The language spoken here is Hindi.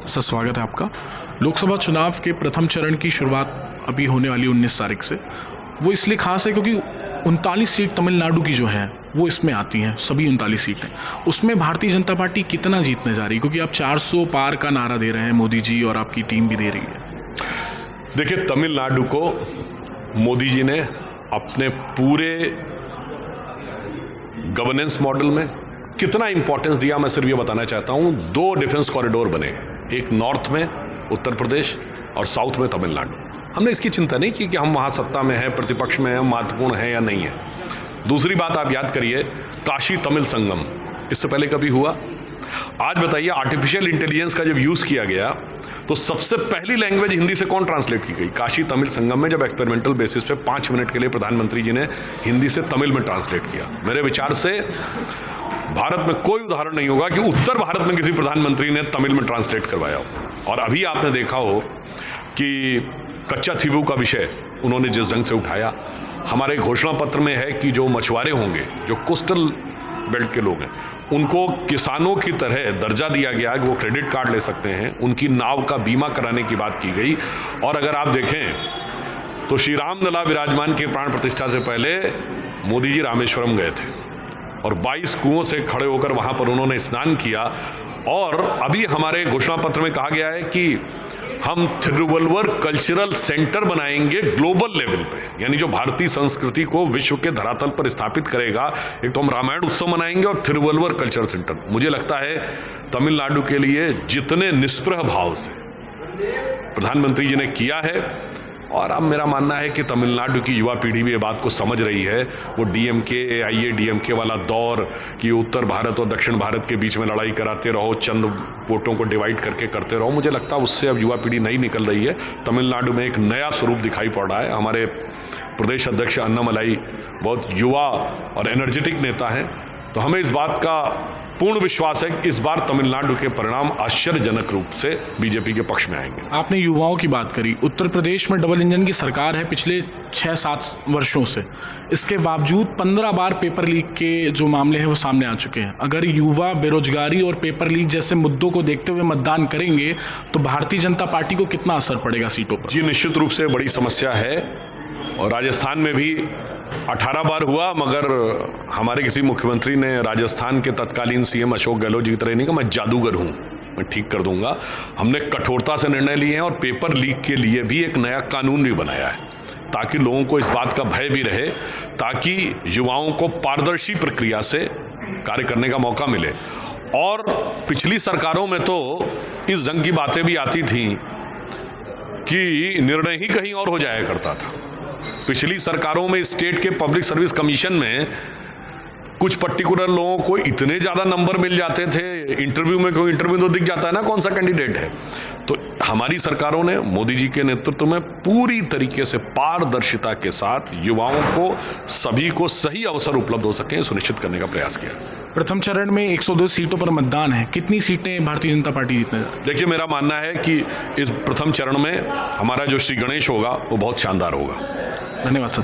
सर स्वागत है आपका। लोकसभा चुनाव के प्रथम चरण की शुरुआत अभी होने वाली 19 तारीख से। वो इसलिए खास है क्योंकि 39 सीट तमिलनाडु की जो है वो इसमें आती हैं, सभी 39 सीटें। उसमें भारतीय जनता पार्टी कितना जीतने जा रही है, क्योंकि आप 400 पार का नारा दे रहे हैं मोदी जी और आपकी टीम भी दे रही है। देखिए, तमिलनाडु को मोदी जी ने अपने पूरे गवर्नेंस मॉडल में कितना इंपॉर्टेंस दिया, मैं सिर्फ ये बताना चाहता हूं। 2 डिफेंस कॉरिडोर बने, एक नॉर्थ में उत्तर प्रदेश और साउथ में तमिलनाडु। हमने इसकी चिंता नहीं की कि हम वहां सत्ता में हैं, प्रतिपक्ष में हैं, महत्वपूर्ण है या नहीं है। दूसरी बात, आप याद करिए, काशी तमिल संगम इससे पहले कभी हुआ? आज बताइए, आर्टिफिशियल इंटेलिजेंस का जब यूज किया गया तो सबसे पहली लैंग्वेज हिंदी से कौन ट्रांसलेट की गई? काशी तमिल संगम में जब एक्सपेरिमेंटल बेसिस पे 5 मिनट के लिए प्रधानमंत्री जी ने हिंदी से तमिल में ट्रांसलेट किया। मेरे विचार से भारत में कोई उदाहरण नहीं होगा कि उत्तर भारत में किसी प्रधानमंत्री ने तमिल में ट्रांसलेट करवाया हो। और अभी आपने देखा हो कि कच्चा थीवू का विषय उन्होंने जिस ढंग से उठाया, हमारे घोषणा पत्र में है कि जो मछुआरे होंगे, जो कोस्टल बेल्ट के लोग हैं, उनको किसानों की तरह दर्जा दिया गया कि वो क्रेडिट कार्ड ले सकते हैं, उनकी नाव का बीमा कराने की बात की गई। और अगर आप देखें तो श्री राम लला विराजमान के प्राण प्रतिष्ठा से पहले मोदी जी रामेश्वरम गए थे और 22 कुओं से खड़े होकर वहां पर उन्होंने स्नान किया। और अभी हमारे घोषणा पत्र में कहा गया है कि हम थिरुवल्वर कल्चरल सेंटर बनाएंगे ग्लोबल लेवल पे, यानी जो भारतीय संस्कृति को विश्व के धरातल पर स्थापित करेगा। एक तो हम रामायण उत्सव मनाएंगे और थिरुवल्वर कल्चरल सेंटर। मुझे लगता है तमिलनाडु के लिए जितने निष्प्रह भाव से प्रधानमंत्री जी ने किया है, और अब मेरा मानना है कि तमिलनाडु की युवा पीढ़ी भी ये बात को समझ रही है। वो डीएमके AIADMK वाला दौर कि उत्तर भारत और दक्षिण भारत के बीच में लड़ाई कराते रहो, चंद वोटों को डिवाइड करके करते रहो, मुझे लगता है उससे अब युवा पीढ़ी नहीं निकल रही है। तमिलनाडु में एक नया स्वरूप दिखाई पड़ रहा है। हमारे प्रदेश अध्यक्ष अन्नामलाई बहुत युवा और एनर्जेटिक नेता हैं, तो हमें इस बात का पूर्ण विश्वास है कि इस बार तमिलनाडु के परिणाम आश्चर्यजनक रूप से बीजेपी के पक्ष में आएंगे। आपने युवाओं की बात करी। उत्तर प्रदेश में डबल इंजन की सरकार है पिछले 6-7 वर्षों से। इसके बावजूद 15 बार पेपर लीक के जो मामले हैं वो सामने आ चुके हैं। अगर युवा बेरोजगारी और पेपर लीक जैसे मुद्दों को देखते हुए मतदान करेंगे तो भारतीय जनता पार्टी को कितना असर पड़ेगा सीटों पर? जी, निश्चित रूप से बड़ी समस्या है। और राजस्थान में भी 18 बार हुआ, मगर हमारे किसी मुख्यमंत्री ने राजस्थान के तत्कालीन CM अशोक गहलोत जी की तरह नहीं कहा मैं जादूगर हूं, मैं ठीक कर दूंगा। हमने कठोरता से निर्णय लिए हैं और पेपर लीक के लिए भी एक नया कानून भी बनाया है, ताकि लोगों को इस बात का भय भी रहे, ताकि युवाओं को पारदर्शी प्रक्रिया से कार्य करने का मौका मिले। और पिछली सरकारों में तो इस ढंग की बातें भी आती थी कि निर्णय ही कहीं और हो जाया करता था। पिछली सरकारों में स्टेट के पब्लिक सर्विस कमीशन में कुछ पर्टिकुलर लोगों को इतने ज्यादा नंबर मिल जाते थे इंटरव्यू में, कोई इंटरव्यू तो दिख जाता है ना कौन सा कैंडिडेट है। तो हमारी सरकारों ने मोदी जी के नेतृत्व में पूरी तरीके से पारदर्शिता के साथ युवाओं को, सभी को सही अवसर उपलब्ध हो सके सुनिश्चित करने का प्रयास किया। प्रथम चरण में 102 सीटों पर मतदान है। कितनी सीटें भारतीय जनता पार्टी जीतने जा रही है? देखिए, मेरा मानना है कि इस प्रथम चरण में हमारा जो श्री गणेश होगा वो बहुत शानदार होगा। धन्यवाद सर।